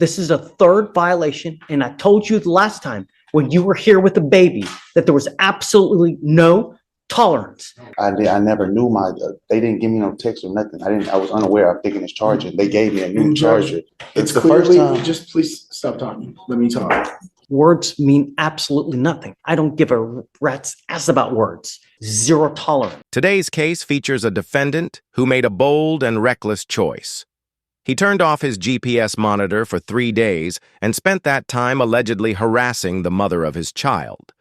This is a third violation, and I told you the last time when you were here with the baby that there was absolutely no tolerance. I never knew they didn't give me no text or nothing. I was unaware of taking this charger. They gave me a new charger. It's the first time. Just please stop talking. Let me talk. Words mean absolutely nothing. I don't give a rat's ass about words. Zero tolerance. Today's case features a defendant who made a bold and reckless choice. He turned off his GPS monitor for 3 days and spent that time allegedly harassing the mother of his child.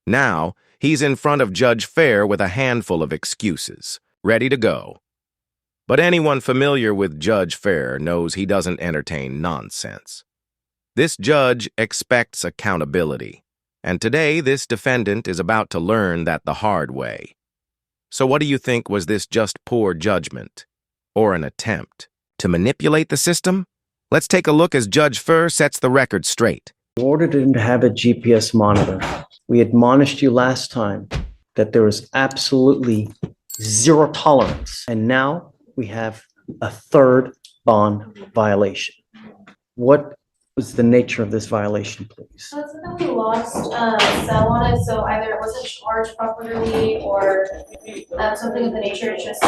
Now, he's in front of Judge Fair with a handful of excuses, ready to go. But anyone familiar with Judge Fair knows he doesn't entertain nonsense. This judge expects accountability, and today this defendant is about to learn that the hard way. So what do you think, was this just poor judgment, or an attempt to manipulate the system? Let's take a look as Judge Fair sets the record straight. We ordered him to have a GPS monitor. We admonished you last time that there was absolutely zero tolerance, and now we have a third bond violation. What was the nature of this violation, please? So it's that we lost cell on it, so either it wasn't charged properly or something of the nature. It's just.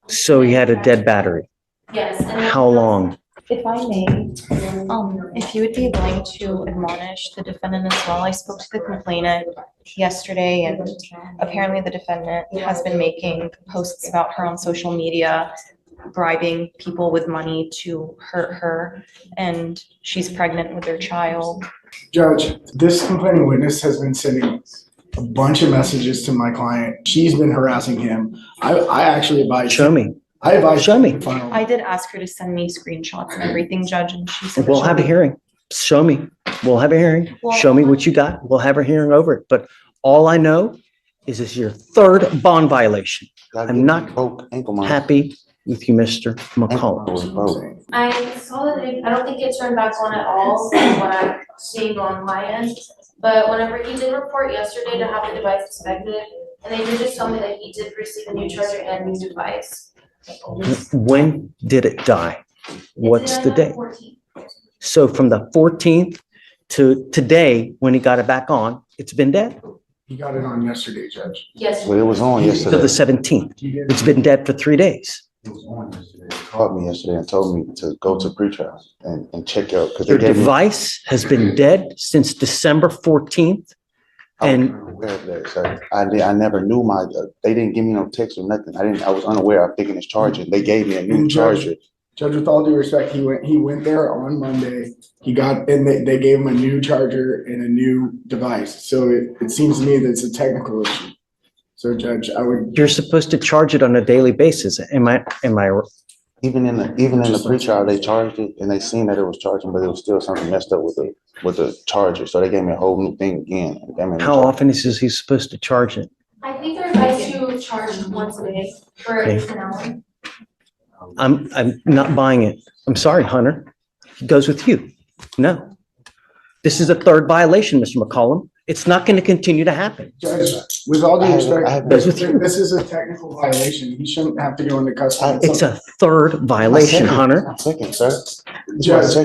So he had a dead battery. Yes. And How long? If I may, if you would be willing to admonish the defendant as well. I spoke to the complainant yesterday, and apparently the defendant has been making posts about her on social media, bribing people with money to hurt her, and she's pregnant with their child. Judge, this complaining witness has been sending a bunch of messages to my client. She's been harassing him. I actually advise. Show me. I advise. Show me. I did ask her to send me screenshots and everything, Judge, and she said. We'll have a hearing. Show me. We'll have a hearing. Show me what you got. We'll have a hearing over it. But all I know is this is your third bond violation. I'm not happy with you, Mr. McCollum. I saw that I don't think it turned back on at all from what I'm seeing on my end. But whenever he did report yesterday to have the device inspected, and they did just tell me that he did receive a new charger and new device. When did it die? What's the date? 14th. So from the 14th to today, when he got it back on, it's been dead? He got it on yesterday, Judge. Yes. Well, it was on To yesterday. the 17th. It's been dead for 3 days. It was on yesterday. They called me yesterday and told me to go to pretrial and check out. Your device has been dead since December 14th. And aware of that, sir. I never knew they didn't give me no text or nothing. I was unaware of taking this charger. They gave me a new charger. Judge, with all due respect, he went there on Monday. They gave him a new charger and a new device. So it seems to me that it's a technical issue. So Judge, you're supposed to charge it on a daily basis. Am I Even in the pretrial, they charged it and they seen that it was charging, but it was still something messed up with the charger. So they gave me a whole new thing again. How often is he supposed to charge it? I think they're advised to charge once a day for at least an hour. I'm not buying it. I'm sorry, Hunter. He goes with you. No. This is a third violation, Mr. McCollum. It's not going to continue to happen. Judge, with all due respect, Goes with you. this is a technical violation. He shouldn't have to go into custody. It's a third violation, Hunter. Second, sir. Judge,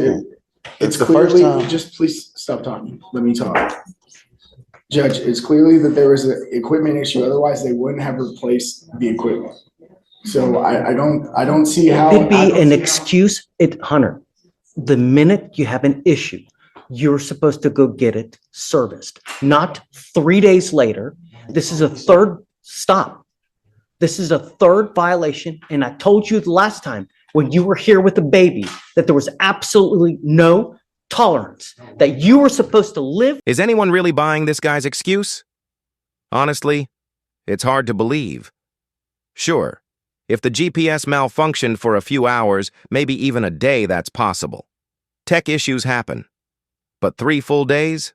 it's the first clearly, time. just please stop talking. Let me talk. Judge, it's clearly that there was an equipment issue. Otherwise, they wouldn't have replaced the equipment. So I don't see how. It'd be an excuse. Hunter, the minute you have an issue, you're supposed to go get it serviced, not 3 days later. This is a third stop. This is a third violation. And I told you the last time when you were here with the baby that there was absolutely no tolerance, that you were supposed to live. Is anyone really buying this guy's excuse? Honestly, it's hard to believe. Sure, if the GPS malfunctioned for a few hours, maybe even a day, that's possible. Tech issues happen. But 3 full days?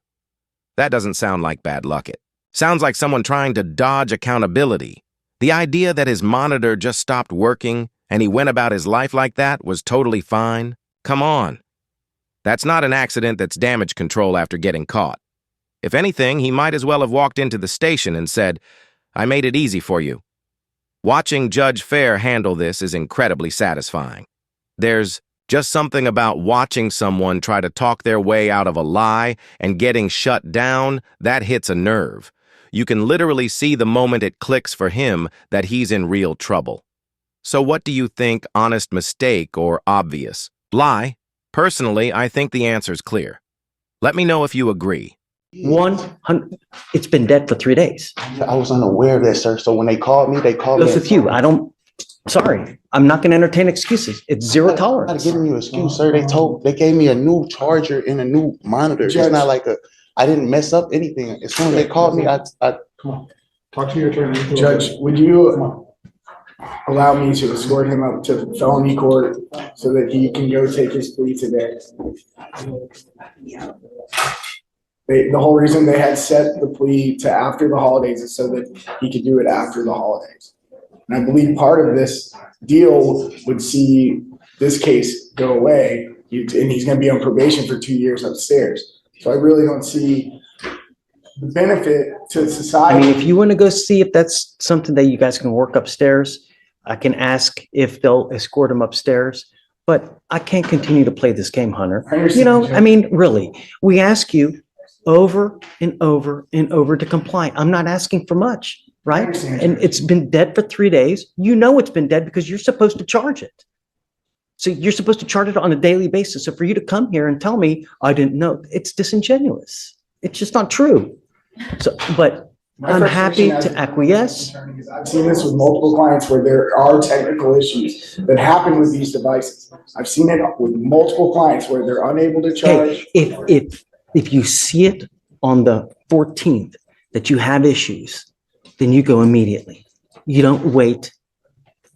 That doesn't sound like bad luck. It sounds like someone trying to dodge accountability. The idea that his monitor just stopped working and he went about his life like that was totally fine. Come on. That's not an accident, that's damage control after getting caught. If anything, he might as well have walked into the station and said, "I made it easy for you." Watching Judge Fair handle this is incredibly satisfying. There's Just something about watching someone try to talk their way out of a lie and getting shut down, that hits a nerve. You can literally see the moment it clicks for him that he's in real trouble. So what do you think, honest mistake or obvious? Lie? Personally, I think the answer's clear. Let me know if you agree. 100, it's been dead for 3 days. I was unaware of that, sir. So when they called me Goes with you. Sorry, I'm not going to entertain excuses. It's zero I'm not tolerance. giving you an excuse, sir. They gave me a new charger and a new monitor. It's Judge. not like I didn't mess up anything. As soon as they called me, I Talk to your attorney. Judge, would you allow me to escort him up to felony court so that he can go take his plea today? The whole reason they had set the plea to after the holidays is so that he could do it after the holidays. And I believe part of this deal would see this case go away, and he's gonna be on probation for 2 years upstairs. So I really don't see the benefit to I society. mean, if you want to go see if that's something that you guys can work upstairs, I can ask if they'll escort him upstairs. But I can't continue to play this game, Hunter. I understand, You know, Judge. I mean, really, we ask you over and over and over to comply. I'm not asking for much, I right? understand, And Judge. it's been dead for 3 days. You know it's been dead because you're supposed to charge it. So you're supposed to charge it on a daily basis. So for you to come here and tell me, I didn't know, it's disingenuous. It's just not true. So, but My I'm frustration happy as to a acquiesce. attorney is I've seen this with multiple clients where there are technical issues that happen with these devices. I've seen it with multiple clients where they're unable to charge. Hey, if you see it on the 14th that you have issues, then you go immediately. You don't wait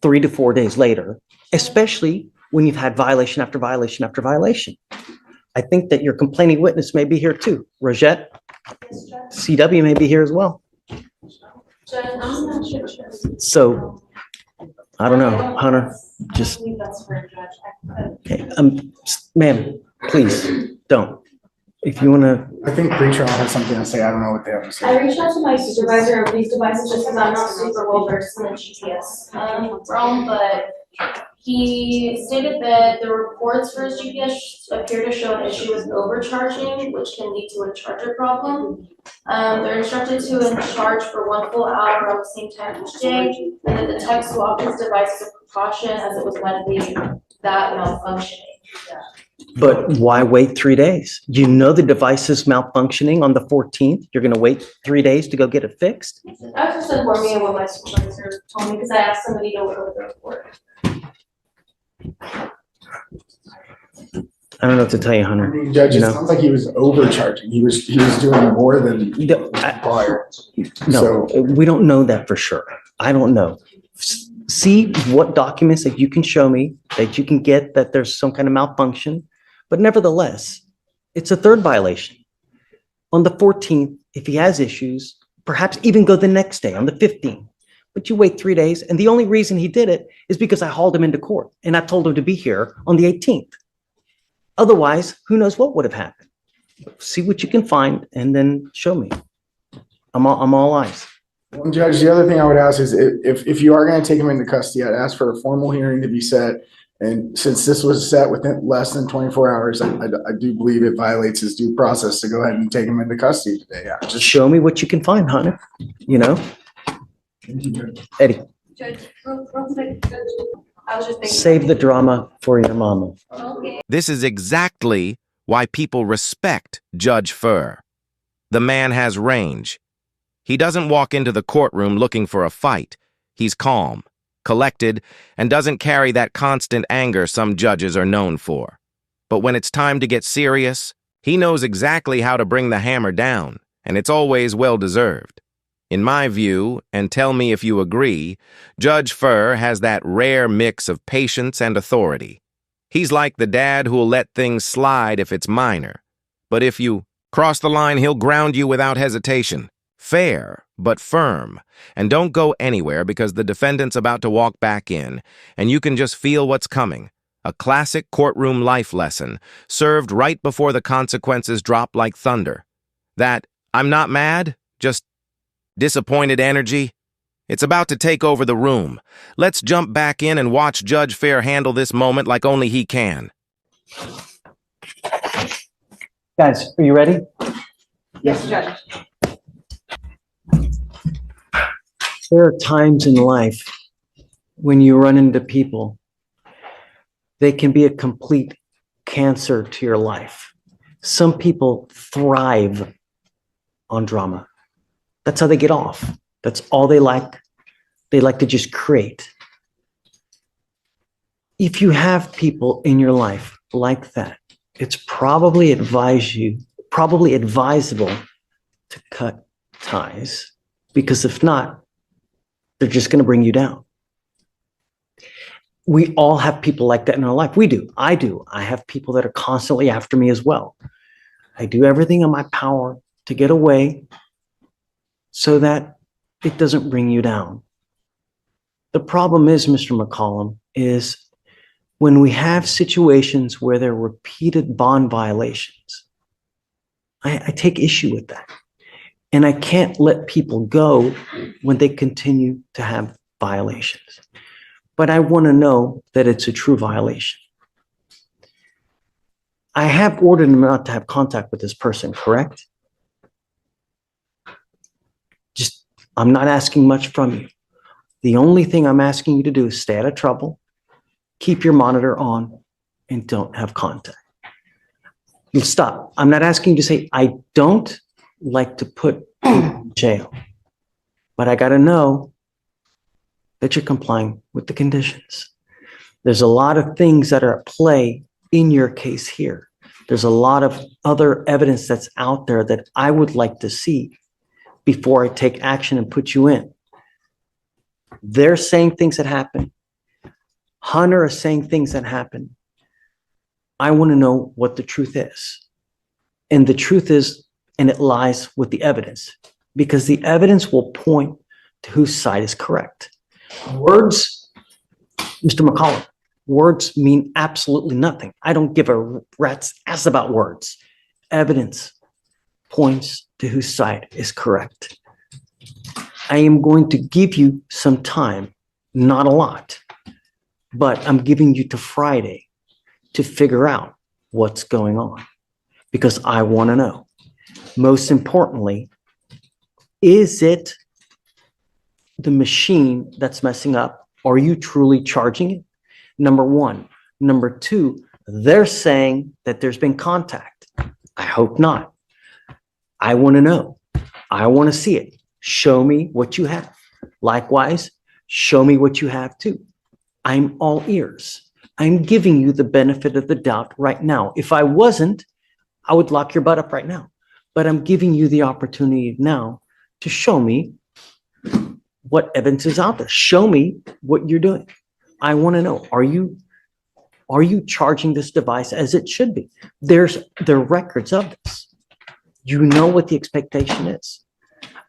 3 to 4 days later, especially when you've had violation after violation after violation. I think that your complaining witness may be here too. Rosette, CW may be here as well. Judge, I'm not sure. So, I don't know, Hunter, just, I believe that's for a judge. okay, ma'am, please, don't. If you want to, I think pretrial has something to say. I don't know what they have to I say. reached out to my supervisor of these devices just because I'm not super well versed in the GPS realm, but he stated that the reports for his GPS appear to show an issue with overcharging, which can lead to a charger problem. They're instructed to charge for 1 full hour at the same time each day, and that the tech swapped his device as a precaution as it was likely that malfunctioning. but why wait 3 days? You know the device is malfunctioning on the 14th. You're going to wait 3 days to go get it fixed? I was just informing what my supervisor told me because I asked somebody to look over the report. I don't know what to tell you, I Hunter. mean, Judge, it You know. sounds like he was overcharging. He was doing more than required. No, we don't know that for sure. I don't know. See what documents that you can show me that you can get that there's some kind of malfunction. But nevertheless, it's a third violation. On the 14th, if he has issues, perhaps even go the next day on the 15th. But you wait 3 days. And the only reason he did it is because I hauled him into court and I told him to be here on the 18th. Otherwise, who knows what would have happened. See what you can find and then show me. I'm all eyes. Well, Judge, the other thing I would ask is if you are going to take him into custody, I'd ask for a formal hearing to be set. And since this was set within less than 24 hours, I do believe it violates his due process to go ahead and take him into custody today. Yeah, Just show me what you can find, Hunter. You know, Eddie, Judge, real quick, Judge, I was just thinking. save the drama for your mama. Okay. This is exactly why people respect Judge Furr. The man has range. He doesn't walk into the courtroom looking for a fight. He's calm, collected, and doesn't carry that constant anger some judges are known for. But when it's time to get serious, he knows exactly how to bring the hammer down, and it's always well-deserved. In my view, and tell me if you agree, Judge Furr has that rare mix of patience and authority. He's like the dad who'll let things slide if it's minor. But if you cross the line, he'll ground you without hesitation. Fair, but firm. And don't go anywhere because the defendant's about to walk back in, and you can just feel what's coming. A classic courtroom life lesson, served right before the consequences drop like thunder. That, I'm not mad, just disappointed energy. It's about to take over the room. Let's jump back in and watch Judge Furr handle this moment like only he can. Guys, are you ready? Yes, Judge. There are times in life when you run into people, they can be a complete cancer to your life. Some people thrive on drama. That's how they get off. That's all they like. They like to just create. If you have people in your life like that, it's probably advisable to cut ties, because if not, they're just going to bring you down. We all have people like that in our life. We do. I do. I have people that are constantly after me as well. I do everything in my power to get away so that it doesn't bring you down. The problem is, Mr. McCollum, is when we have situations where there are repeated bond violations, I take issue with that. And I can't let people go when they continue to have violations. But I want to know that it's a true violation. I have ordered him not to have contact with this person, correct? Just, I'm not asking much from you. The only thing I'm asking you to do is stay out of trouble, keep your monitor on, and don't have contact. You'll stop. I'm not asking you to say, I don't like to put people in jail, but I got to know that you're complying with the conditions. There's a lot of things that are at play in your case here. There's a lot of other evidence that's out there that I would like to see before I take action and put you in. They're saying things that happen. Hunter is saying things that happen. I want to know what the truth is. And the truth is, and it lies with the evidence, because the evidence will point to whose side is correct. Words, Mr. McCollum, words mean absolutely nothing. I don't give a rat's ass about words. Evidence points to whose side is correct. I am going to give you some time, not a lot, but I'm giving you to Friday to figure out what's going on, because I want to know. Most importantly, is it the machine that's messing up? Are you truly charging it? Number one. Number two, they're saying that there's been contact. I hope not. I want to know. I want to see it. Show me what you have. Likewise, show me what you have too. I'm all ears. I'm giving you the benefit of the doubt right now. If I wasn't, I would lock your butt up right now. But I'm giving you the opportunity now to show me what evidence is out there. Show me what you're doing. I want to know, are you charging this device as it should be? There are records of this. You know what the expectation is.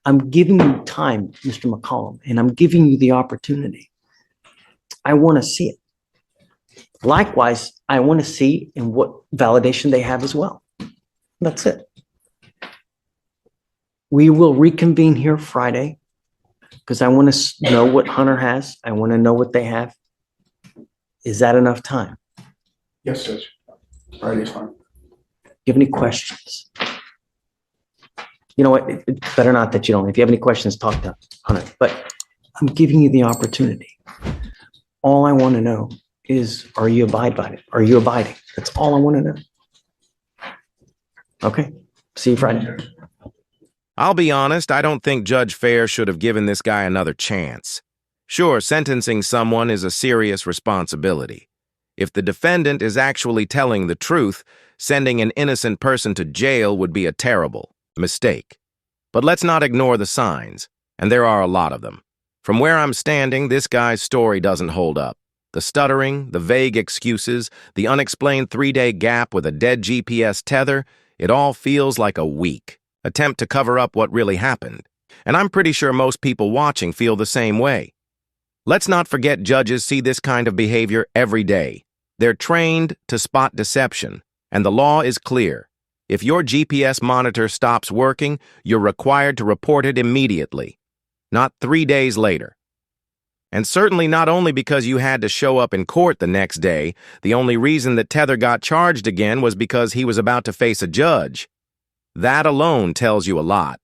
I'm giving you time, Mr. McCollum, and I'm giving you the opportunity. I want to see it. Likewise, I want to see in what validation they have as well. That's it. We will reconvene here Friday because I want to know what Hunter has. I want to know what they have. Is that enough time? Yes, Judge. Friday's fine. Do you have any questions? You know what? It's better not that you don't. If you have any questions, talk to Hunter. But I'm giving you the opportunity. All I want to know is, are you abiding by it? Are you abiding? That's all I want to know. Okay. See you Friday. I'll be honest, I don't think Judge Fair should have given this guy another chance. Sure, sentencing someone is a serious responsibility. If the defendant is actually telling the truth, sending an innocent person to jail would be a terrible mistake. But let's not ignore the signs, and there are a lot of them. From where I'm standing, this guy's story doesn't hold up. The stuttering, the vague excuses, the unexplained 3-day gap with a dead GPS tether, it all feels like a weak attempt to cover up what really happened. And I'm pretty sure most people watching feel the same way. Let's not forget judges see this kind of behavior every day. They're trained to spot deception, and the law is clear. If your GPS monitor stops working, you're required to report it immediately, not 3 days later. And certainly not only because you had to show up in court the next day. The only reason that Tether got charged again was because he was about to face a judge. That alone tells you a lot.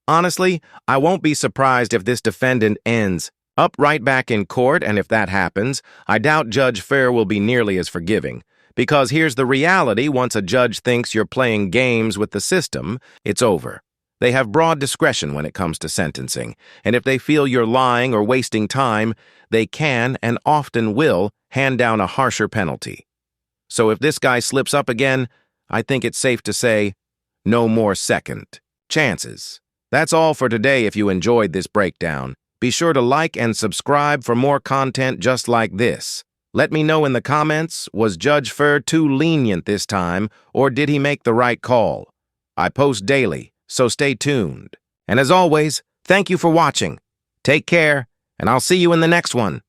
Honestly, I won't be surprised if this defendant ends up right back in court, and if that happens, I doubt Judge Fair will be nearly as forgiving. Because here's the reality: once a judge thinks you're playing games with the system, it's over. They have broad discretion when it comes to sentencing, and if they feel you're lying or wasting time, they can and often will hand down a harsher penalty. So if this guy slips up again, I think it's safe to say, no more second chances. That's all for today. If you enjoyed this breakdown, be sure to like and subscribe for more content just like this. Let me know in the comments, was Judge Fair too lenient this time, or did he make the right call? I post daily, so stay tuned. And as always, thank you for watching. Take care, and I'll see you in the next one.